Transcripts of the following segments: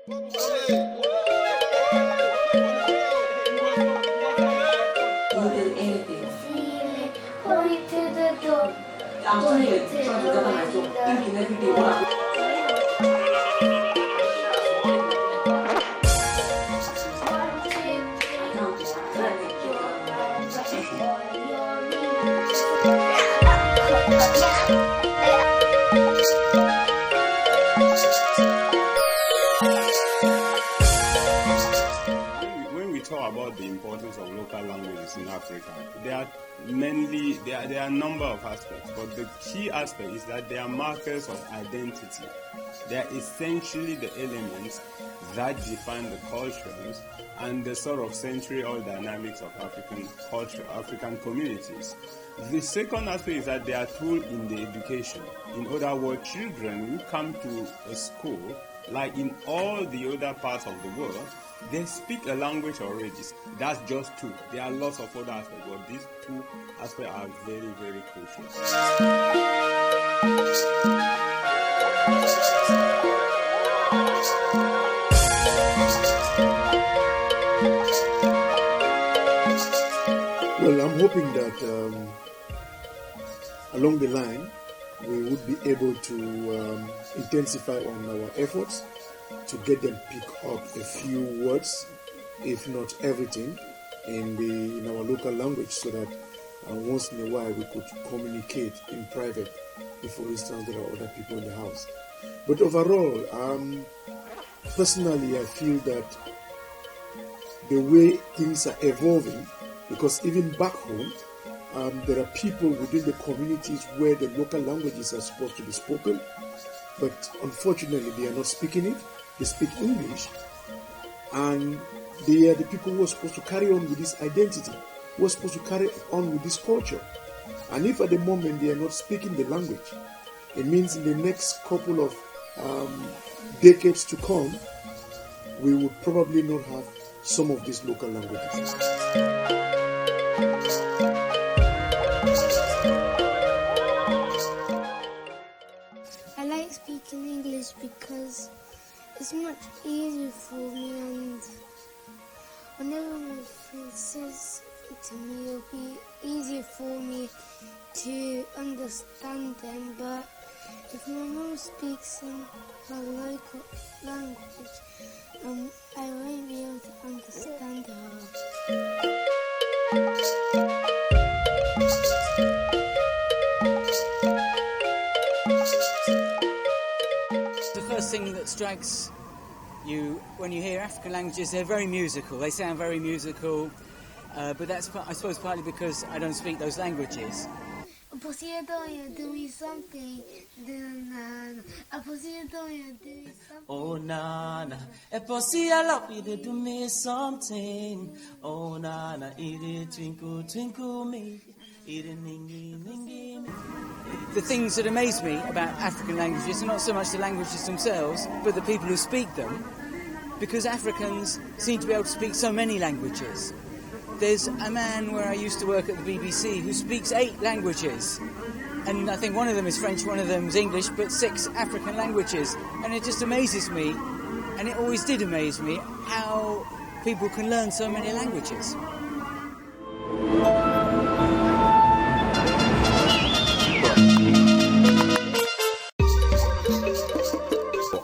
When we talk about the importance of local languages in Africa, there are a number of aspects, but the key aspect is that they are markers of identity. They are essentially the elements that define the cultures and the sort of century-old dynamics of African culture, African communities. The second aspect is that they are tool in the education. In other words, children who come to a school, like in all the other parts of the world, they speak a language already. That's just two. There are lots of other aspects, but these two aspects are very, very crucial. Well, I'm hoping that along the line we would be able to intensify on our efforts to get them pick up a few words, if not everything, in our local language, so that once in a while we could communicate in private if, for instance, there are other people in the house. But overall, personally, I feel that the way things are evolving, because even back home, there are people within the communities where the local languages are supposed to be spoken, but unfortunately they are not speaking it. They speak English, and they are the people who are supposed to carry on with this identity, who are supposed to carry on with this culture. And if at the moment they are not speaking the language, it means in the next couple of decades to come, we would probably not have some of these local languages. I like speaking English because it's much easier for me, and whenever my friend says something to me, it'll be easier for me to understand them. But if my mom speaks in her local language, I won't be able to understand her. The first thing that strikes you when you hear African languages, they're very musical. They sound very musical, but that's, I suppose, partly because I don't speak those languages. Oh nana, possibly do me something. Oh nana, it twinkle twinkle me. The things that amaze me about African languages are not so much the languages themselves, but the people who speak them, because Africans seem to be able to speak so many languages. There's a man where I used to work at the BBC who speaks 8 languages, and I think one of them is French, one of them is English, but 6 African languages. And it just amazes me, and it always did amaze me, how people can learn so many languages.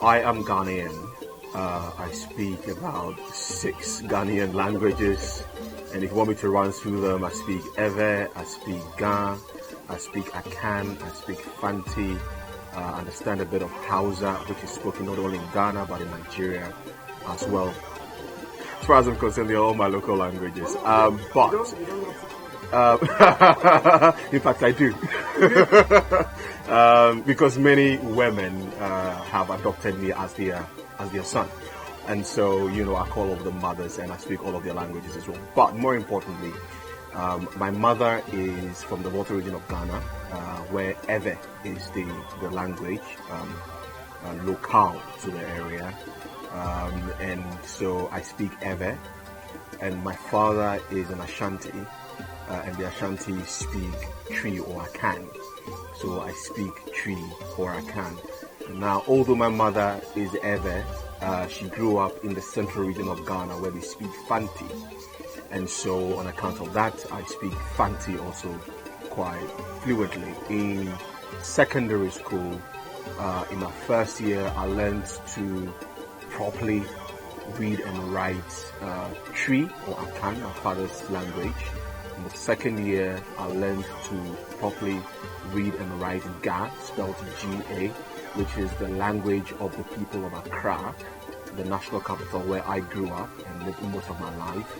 I am Ghanaian. I speak about 6 Ghanaian languages, and if you want me to run through them, I speak Ewe, I speak Ga, I speak Akan, I speak Fanti, I understand a bit of Hausa, which is spoken not only in Ghana but in Nigeria as well. As far as I'm concerned, they're all my local languages. In fact, I do. Because many women have adopted me as their son. And so, I call all of them mothers and I speak all of their languages as well. But more importantly, my mother is from the Volta region of Ghana, where Ewe is the language, local to the area. And so I speak Ewe. And my father is an Ashanti, and the Ashanti speak Tree or Akan. So I speak Tree or Akan. Now, although my mother is Ewe, She grew up in the central region of Ghana where they speak Fanti. And so on account of that, I speak Fanti also quite fluently. In secondary school, in my first year, I learned to properly read and write Tree or Akan, my father's language. In the second year, I learned to properly read and write Ga, spelled G-A, which is the language of the people of Accra, the national capital where I grew up and lived most of my life.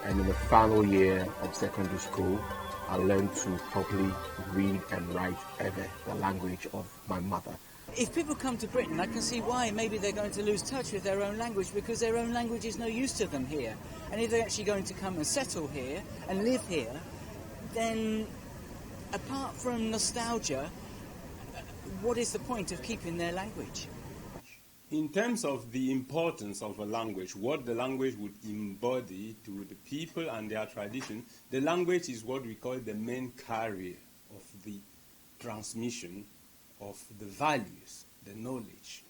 And in the final year of secondary school, I learned to properly read and write Ewe, the language of my mother. If people come to Britain, I can see why maybe they're going to lose touch with their own language, because their own language is no use to them here. And if they're actually going to come and settle here and live here, then apart from nostalgia, what is the point of keeping their language? In terms of the importance of a language, what the language would embody to the people and their tradition, the language is what we call the main carrier of the transmission of the values, the knowledge.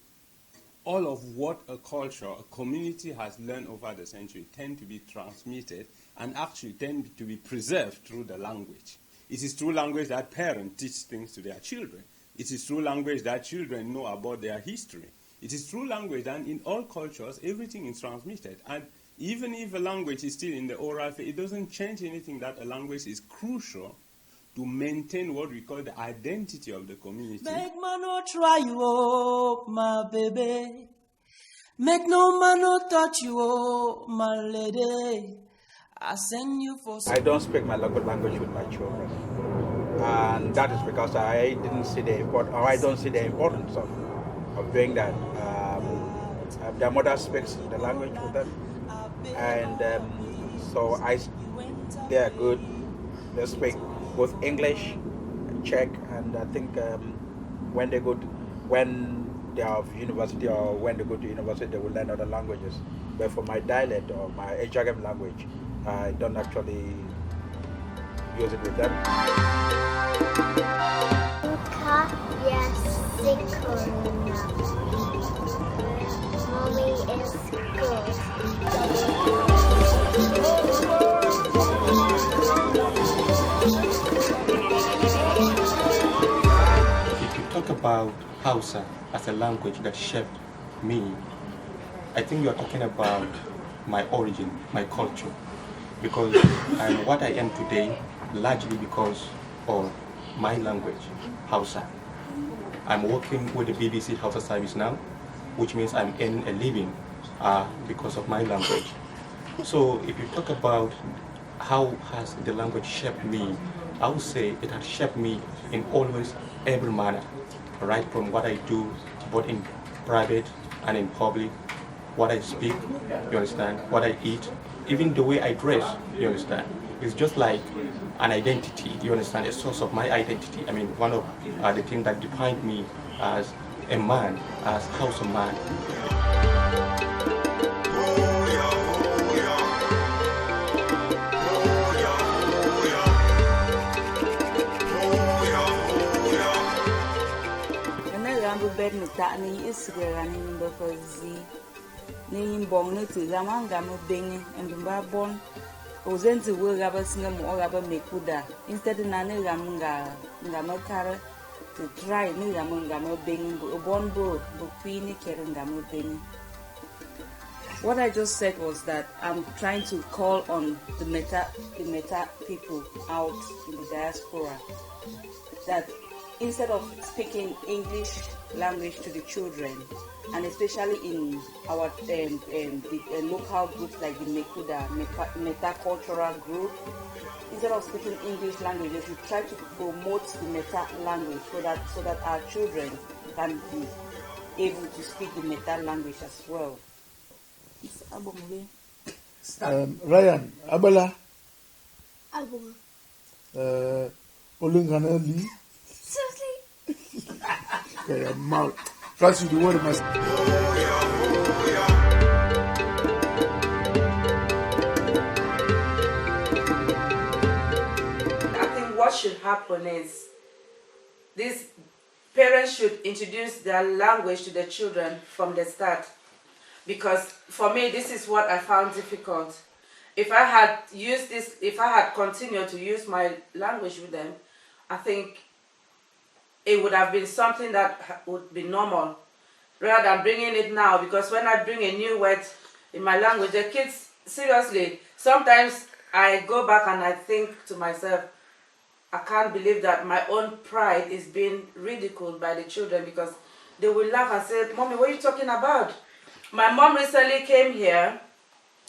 All of what a culture, a community has learned over the century tend to be transmitted and actually tend to be preserved through the language. It is through language that parents teach things to their children. It is through language that children know about their history. It is through language, and in all cultures, everything is transmitted. And even if a language is still in the oral phase, it doesn't change anything that a language is crucial to maintain what we call the identity of the community. Make man no try you, oh, my baby. Make no man no touch you, oh, my lady. I send you for... I don't speak my local language with my children. And that is because I didn't see the import, or I don't see the importance of doing that. Their mother speaks the language with them, and so they are good. They speak both English, Czech, and I think when they are of university or when they go to university, they will learn other languages. But for my dialect or my Ejagem language, I don't actually use it with them. Mommy is good. If you talk about Hausa as a language that shaped me, I think you are talking about my origin, my culture, because I'm what I am today largely because of my language, Hausa. I'm working with the BBC Hausa service now, which means I'm earning a living because of my language. So if you talk about how has the language shaped me, I would say it has shaped me in always every manner, right from what I do, both in private and in public, what I speak, you understand, what I eat, even the way I dress, you understand. It's just like an identity, you understand, a source of my identity. I mean, one of the things that defined me as a man, as Hausa man. Ozenzi we gaba singa mo gaba mekuda instead na ne nga makara to try ne nga beng bonbo bupini kere nga beng. What I just said was that I'm trying to call on the Meta people out in the diaspora that instead of speaking English language to the children, and especially in our local groups like the Meta-cultural group, instead of speaking English languages, we try to promote the Meta language so that our children can be able to speak the Meta language as well. Ryan, Abala. Album. Olungana Lee. Seriously? Okay, I'm out. Francis, the word of my... I think what should happen is these parents should introduce their language to the children from the start. because for me, this is what I found difficult. If I had used this, if I had continued to use my language with them, I think it would have been something that would be normal, rather than bringing it now. Because when I bring a new word in my language, the kids, seriously, sometimes I go back and I think to myself, I can't believe that my own pride is being ridiculed by the children, because they will laugh and say, "Mommy, what are you talking about?" My mom recently came here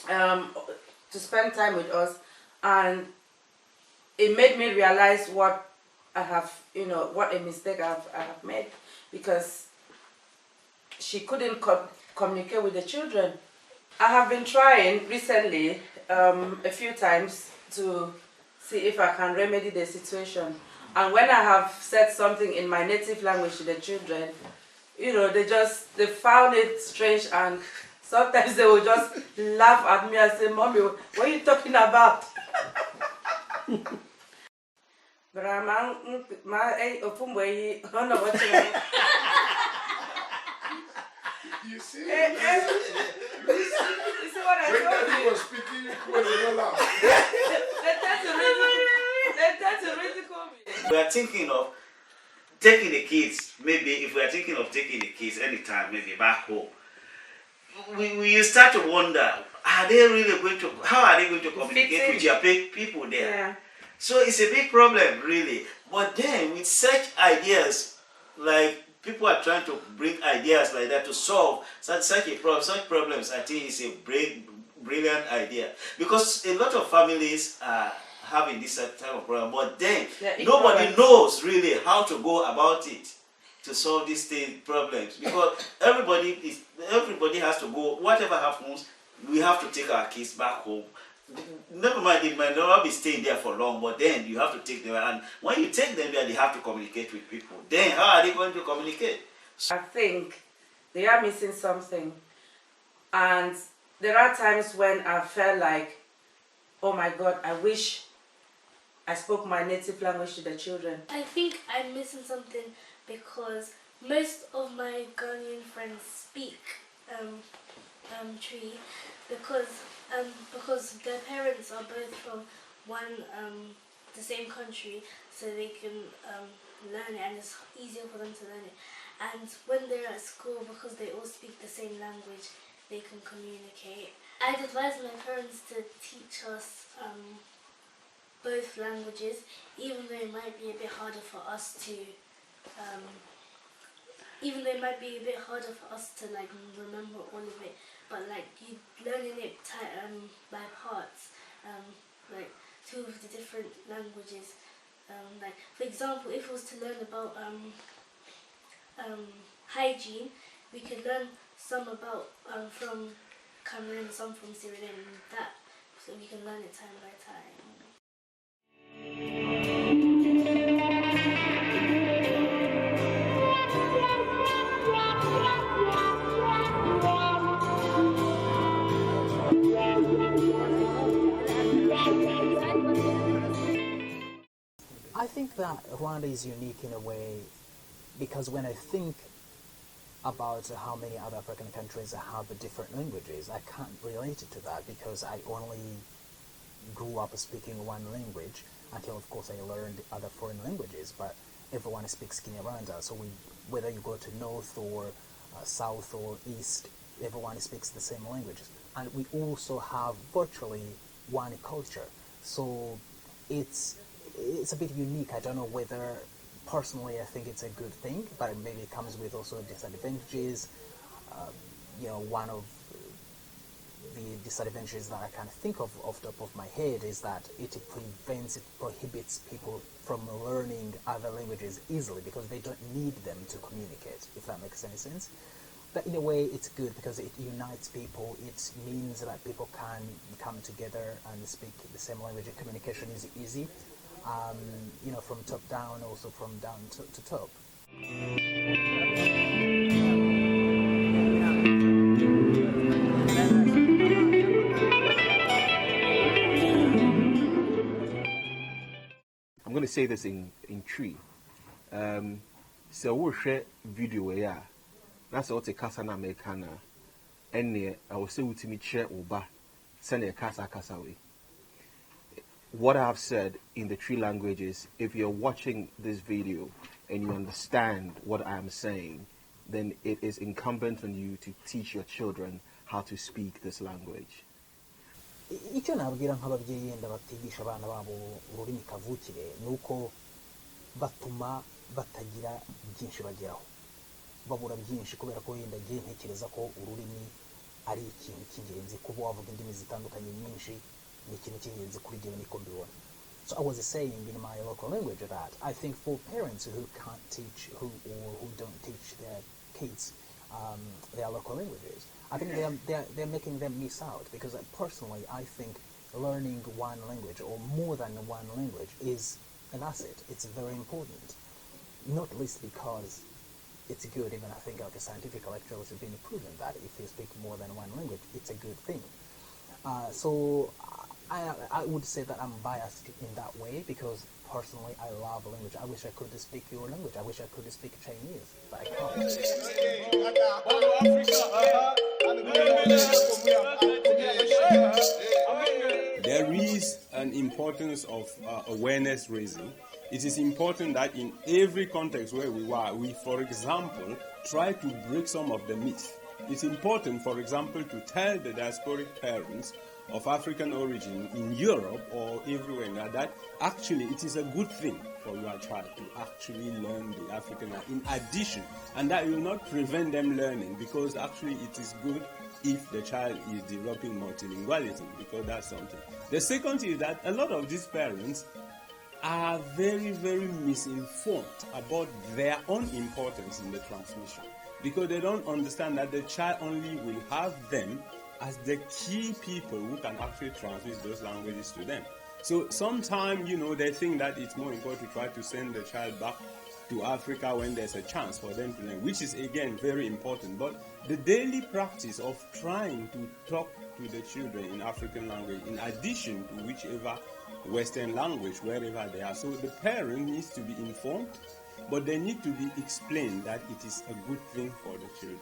to spend time with us, and it made me realize what I have, what a mistake I have made, because she couldn't communicate with the children. I have been trying recently a few times to see if I can remedy the situation. And when I have said something in my native language to the children, they found it strange, and sometimes they will just laugh at me and say, "Mommy, what are you talking about?" But I'm You see? You see what I When told that you? was speaking, when they don't laugh. They tend to ridicule me. We are thinking of taking the kids, maybe if we are thinking of taking the kids anytime, maybe back home, we start to wonder, how are they going to communicate with your people there? Yeah. So it's a big problem, really. But then with such ideas, like people are trying to bring ideas like that to solve such problems, I think it's a brilliant idea. Because a lot of families are having this type of problem, but then nobody knows really how to go about it to solve these problems, because everybody has to go. Whatever happens, we have to take our kids back home. Never mind, they might not be staying there for long, but then you have to take them, and when you take them there, they have to communicate with people. Then how are they going to communicate? I think they are missing something, and there are times when I felt like, oh my God, I wish I spoke my native language to the children. I think I'm missing something because most of my Ghanaian friends speak Tree because their parents are both from the same country, so they can learn it, and it's easier for them to learn it. And when they're at school, because they all speak the same language, they can communicate. I'd advise my parents to teach us both languages, even though it might be a bit harder for us to like remember all of it, but like you learning it by parts, like two of the different languages. Like for example, if it was to learn about hygiene, we could learn some about from Cameroon, some from Sierra L, and that, so we can learn it time by time. I think that Rwanda is unique in a way because when I think about how many other African countries have different languages, I can't relate it to that because I only grew up speaking one language until, of course, I learned other foreign languages, but everyone speaks Kinyarwanda, so whether you go to north or south or east, everyone speaks the same languages. And we also have virtually one culture, so it's a bit unique. I don't know whether, personally, I think it's a good thing, but maybe it comes with also disadvantages. One of the disadvantages that I can think of off the top of my head is that it prohibits people from learning other languages easily because they don't need them to communicate, if that makes any sense. But in a way, it's good because it unites people. It means that people can come together and speak the same language. Communication is easy. From top down, also from down to top. I'm going to say this in Tree. So we'll share video here. That's what the Kasana Americana. ene I will say utimi che oba sene kasa we. What I have said in the 3 languages, if you're watching this video and you understand what I am saying, then it is incumbent on you to teach your children how to speak this language. icyo nabwira nk'ababyeyi yenda batigisha abana babo ururimi kavukire nuko batuma batagira byinshi bageraho, babura byinshi kubera ko yenda giye ntekereza ko ururimi ari ikintu cy'ingenzi kuba wavuga indimi zitandukanye nyinshi ni ikintu cy'ingenzi kuri jyewe niko mbibona. So I was saying in my local language that I think for parents who can't teach who don't teach their kids their local languages, I think they're making them miss out, because personally I think learning one language or more than one language is an asset. It's very important, not least because it's good. Even I think like scientific lectures have been proven that if you speak more than one language, it's a good thing. So I would say that I'm biased in that way, because personally I love language. I wish I could speak your language. I wish I could speak Chinese, but I can't. There is an importance of awareness raising. It is important that in every context where we are, we, for example, try to break some of the myths. It's important, for example, to tell the diasporic parents of African origin in Europe or everywhere now that actually it is a good thing for your child to actually learn the African in addition, and that will not prevent them learning, because actually it is good if the child is developing multilingualism, because that's something. The second is that a lot of these parents are very, very misinformed about their own importance in the transmission, because they don't understand that the child only will have them as the key people who can actually transmit those languages to them. So sometimes, they think that it's more important to try to send the child back to Africa when there's a chance for them to learn, which is again very important. But the daily practice of trying to talk to the children in African language, in addition to whichever Western language, wherever they are. So the parent needs to be informed, but they need to be explained that it is a good thing for the children.